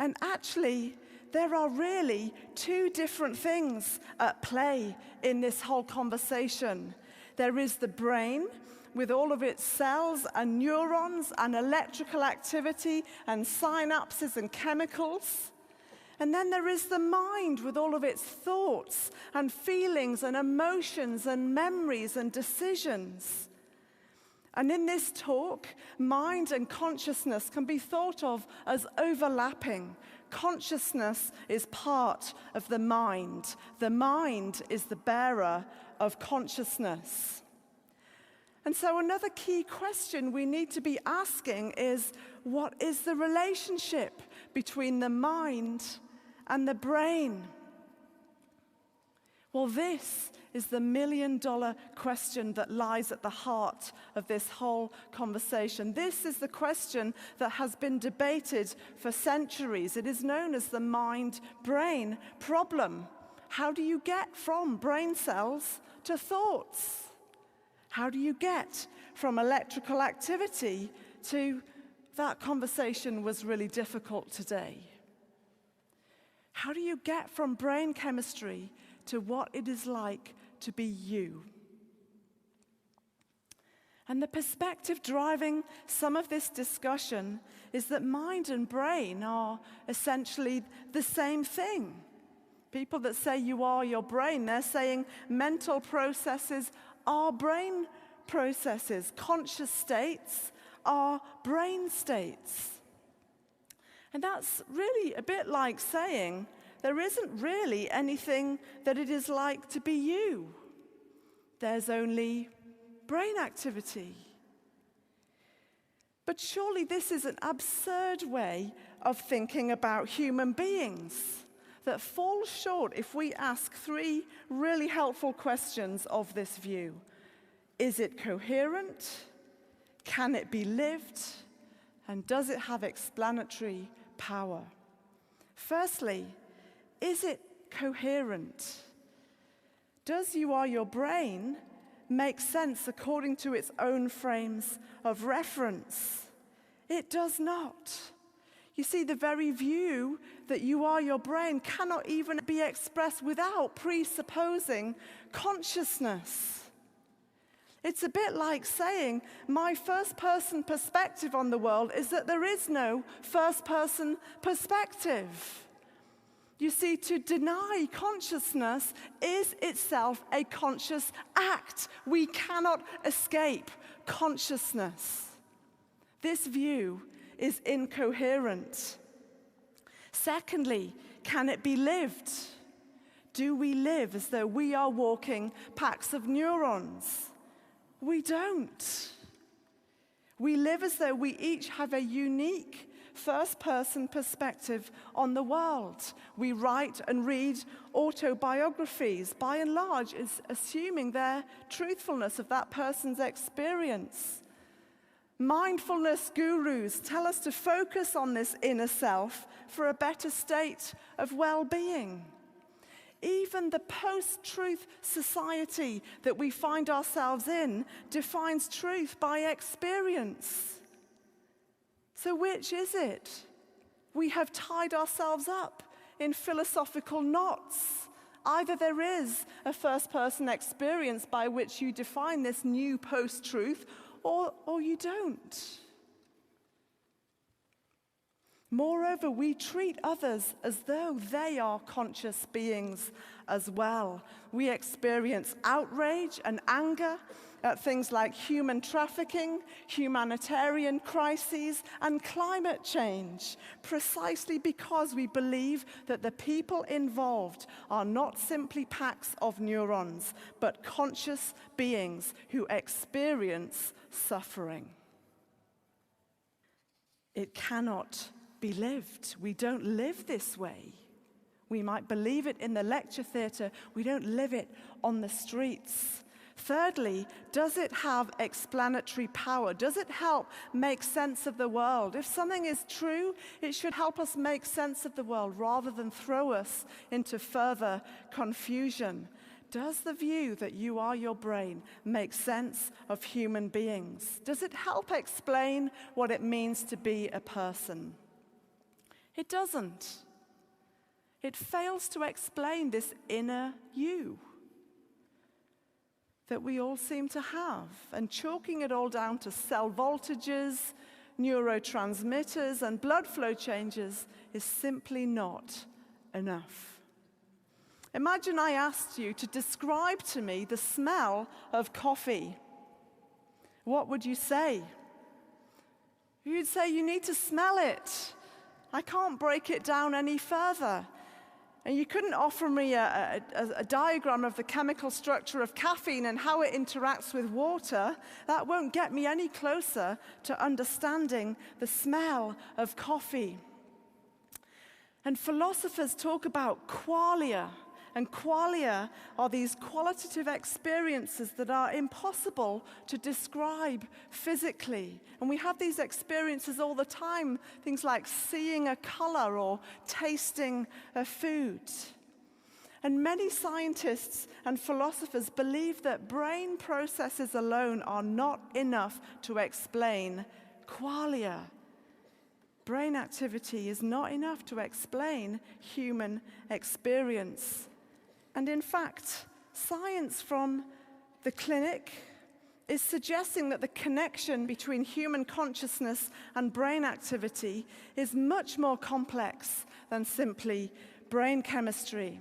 And actually, there are really two different things at play in this whole conversation. There is the brain, with all of its cells and neurons and electrical activity and synapses and chemicals. And then there is the mind with all of its thoughts and feelings and emotions and memories and decisions. And in this talk, mind and consciousness can be thought of as overlapping. Consciousness is part of the mind. The mind is the bearer of consciousness. And so another key question we need to be asking is, what is the relationship between the mind and the brain? Well, this is the million-dollar question that lies at the heart of this whole conversation. This is the question that has been debated for centuries. It is known as the mind-brain problem. How do you get from brain cells to thoughts? How do you get from electrical activity to that conversation was really difficult today? How do you get from brain chemistry to what it is like to be you? And the perspective driving some of this discussion is that mind and brain are essentially the same thing. People that say you are your brain, they're saying mental processes are brain processes. Conscious states are brain states. And that's really a bit like saying there isn't really anything that it is like to be you. There's only brain activity. But surely this is an absurd way of thinking about human beings that falls short if we ask three really helpful questions of this view. Is it coherent? Can it be lived? And does it have explanatory power? Firstly, is it coherent? Does you are your brain make sense according to its own frames of reference? It does not. You see, the very view that you are your brain cannot even be expressed without presupposing consciousness. It's a bit like saying, my first-person perspective on the world is that there is no first-person perspective. You see, to deny consciousness is itself a conscious act. We cannot escape consciousness. This view is incoherent. Secondly, can it be lived? Do we live as though we are walking packs of neurons? We don't. We live as though we each have a unique first-person perspective on the world. We write and read autobiographies, by and large, is assuming their truthfulness of that person's experience. Mindfulness gurus tell us to focus on this inner self for a better state of well-being. Even the post-truth society that we find ourselves in defines truth by experience. So which is it? We have tied ourselves up in philosophical knots. Either there is a first-person experience by which you define this new post-truth, or you don't. Moreover, we treat others as though they are conscious beings as well. We experience outrage and anger at things like human trafficking, humanitarian crises, and climate change, precisely because we believe that the people involved are not simply packs of neurons, but conscious beings who experience suffering. It cannot be lived. We don't live this way. We might believe it in the lecture theatre. We don't live it on the streets. Thirdly, does it have explanatory power? Does it help make sense of the world? If something is true, it should help us make sense of the world rather than throw us into further confusion. Does the view that you are your brain make sense of human beings? Does it help explain what it means to be a person? It doesn't. It fails to explain this inner you that we all seem to have, and chalking it all down to cell voltages, neurotransmitters, and blood flow changes is simply not enough. Imagine I asked you to describe to me the smell of coffee. What would you say? You'd say, you need to smell it. I can't break it down any further. And you couldn't offer me a diagram of the chemical structure of caffeine and how it interacts with water. That won't get me any closer to understanding the smell of coffee. And philosophers talk about qualia. And qualia are these qualitative experiences that are impossible to describe physically. And we have these experiences all the time, things like seeing a color or tasting a food. And many scientists and philosophers believe that brain processes alone are not enough to explain qualia. Brain activity is not enough to explain human experience. And in fact, science from the clinic is suggesting that the connection between human consciousness and brain activity is much more complex than simply brain chemistry.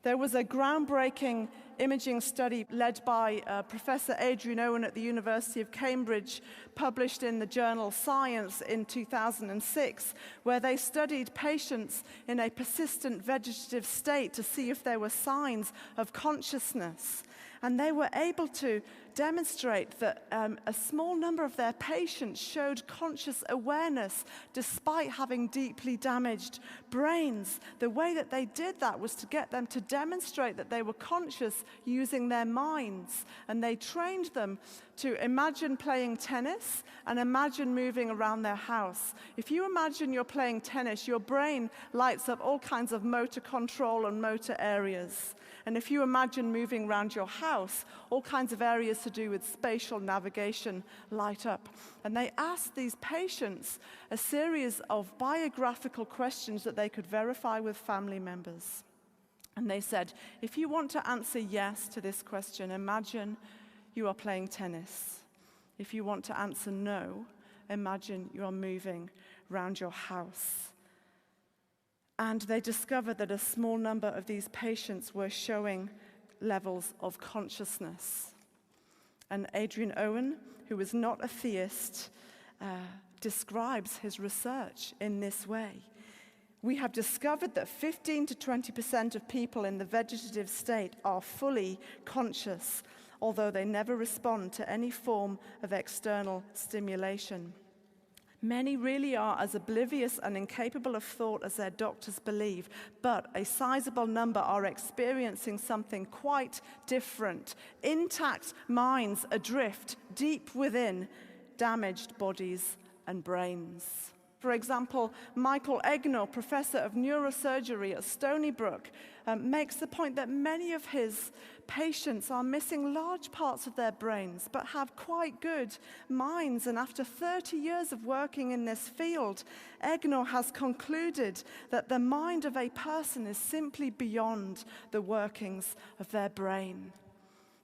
There was a groundbreaking imaging study led by Professor Adrian Owen at the University of Cambridge, published in the journal Science in 2006, where they studied patients in a persistent vegetative state to see if there were signs of consciousness. And they were able to demonstrate that a small number of their patients showed conscious awareness despite having deeply damaged brains. The way that they did that was to get them to demonstrate that they were conscious using their minds. And they trained them to imagine playing tennis and imagine moving around their house. If you imagine you're playing tennis, your brain lights up all kinds of motor control and motor areas. And if you imagine moving around your house, all kinds of areas to do with spatial navigation light up. And they asked these patients a series of biographical questions that they could verify with family members. And they said, if you want to answer yes to this question, imagine you are playing tennis. If you want to answer no, imagine you are moving around your house. And they discovered that a small number of these patients were showing levels of consciousness. And Adrian Owen, who is not a theist, describes his research in this way. We have discovered that 15 to 20% of people in the vegetative state are fully conscious, although they never respond to any form of external stimulation. Many really are as oblivious and incapable of thought as their doctors believe, but a sizable number are experiencing something quite different. Intact minds adrift deep within damaged bodies and brains. For example, Michael Egnor, professor of neurosurgery at Stony Brook, makes the point that many of his patients are missing large parts of their brains, but have quite good minds. And after 30 years of working in this field, Egnor has concluded that the mind of a person is simply beyond the workings of their brain.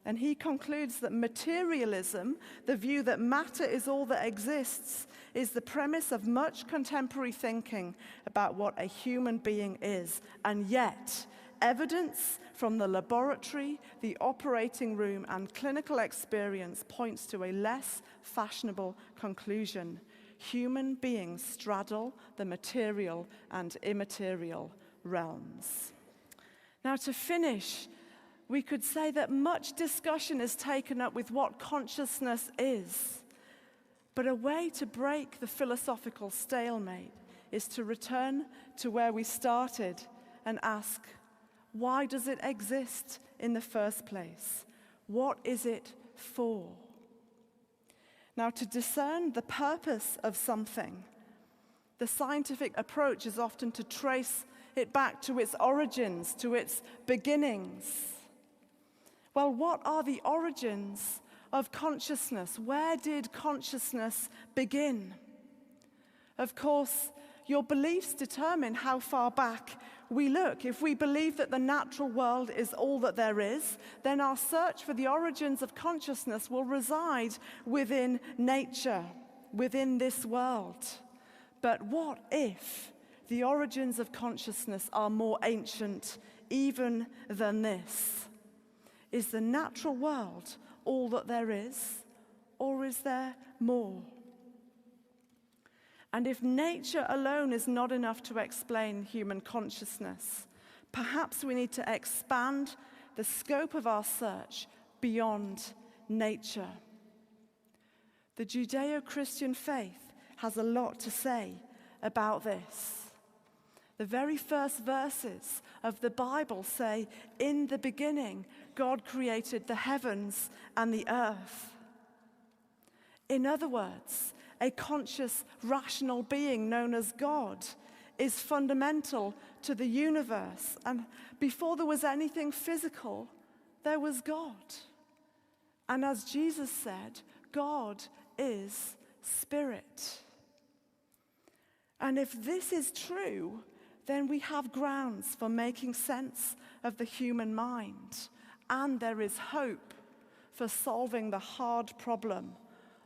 And he concludes that materialism, the view that matter is all that exists, is the premise of much contemporary thinking about what a human being is. And yet, evidence from the laboratory, the operating room, and clinical experience points to a less fashionable conclusion. Human beings straddle the material and immaterial realms. Now, to finish, we could say that much discussion is taken up with what consciousness is. But a way to break the philosophical stalemate is to return to where we started and ask, why does it exist in the first place? What is it for? Now, to discern the purpose of something, the scientific approach is often to trace it back to its origins, to its beginnings. Well, what are the origins of consciousness? Where did consciousness begin? Of course, Your beliefs determine how far back we look. If we believe that the natural world is all that there is, then our search for the origins of consciousness will reside within nature, within this world. But what if the origins of consciousness are more ancient even than this? Is the natural world all that there is, or is there more? And if nature alone is not enough to explain human consciousness, perhaps we need to expand the scope of our search beyond nature. The Judeo-Christian faith has a lot to say about this. The very first verses of the Bible say, "In the beginning, God created the heavens and the earth." In other words, a conscious, rational being known as God is fundamental to the universe. And before there was anything physical, there was God. And as Jesus said, God is spirit. And if this is true, then we have grounds for making sense of the human mind. And there is hope for solving the hard problem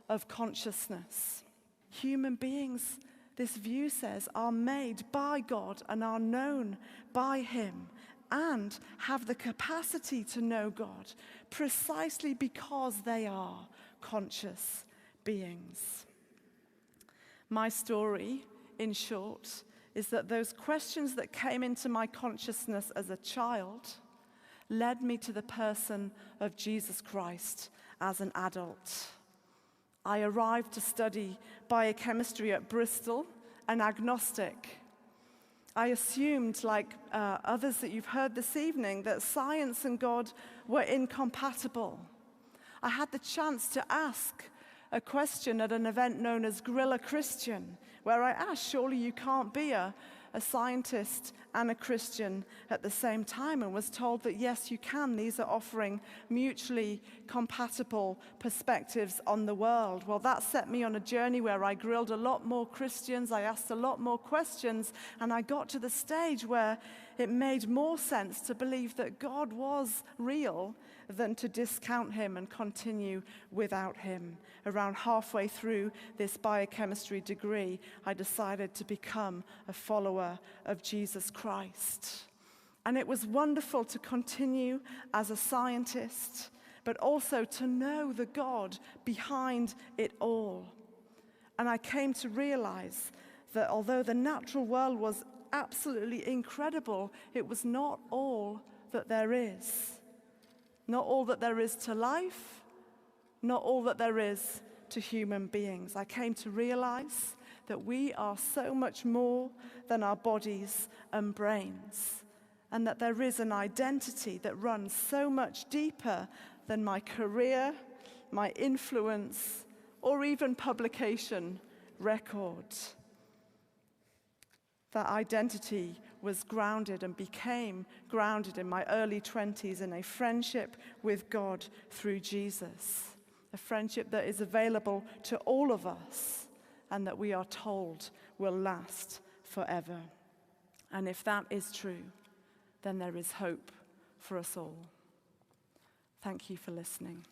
of consciousness. Human beings, this view says, are made by God and are known by him and have the capacity to know God precisely because they are conscious beings. My story, in short, is that those questions that came into my consciousness as a child led me to the person of Jesus Christ as an adult. I arrived to study biochemistry at Bristol, an agnostic. I assumed, like others that you've heard this evening, that science and God were incompatible. I had the chance to ask a question at an event known as Guerrilla Christian, where I asked, surely you can't be a scientist and a Christian at the same time, and was told that yes, you can. These are offering mutually compatible perspectives on the world. Well, that set me on a journey where I grilled a lot more Christians, I asked a lot more questions, and I got to the stage where it made more sense to believe that God was real than to discount him and continue without him. Around halfway through this biochemistry degree, I decided to become a follower of Jesus Christ. And it was wonderful to continue as a scientist, but also to know the God behind it all. And I came to realize that although the natural world was absolutely incredible, it was not all that there is. Not all that there is to life, not all that there is to human beings. I came to realize that we are so much more than our bodies and brains, and that there is an identity that runs so much deeper than my career, my influence, or even publication record. That identity was grounded and became grounded in my early 20s in a friendship with God through Jesus. A friendship that is available to all of us and that we are told will last forever. And if that is true, then there is hope for us all. Thank you for listening.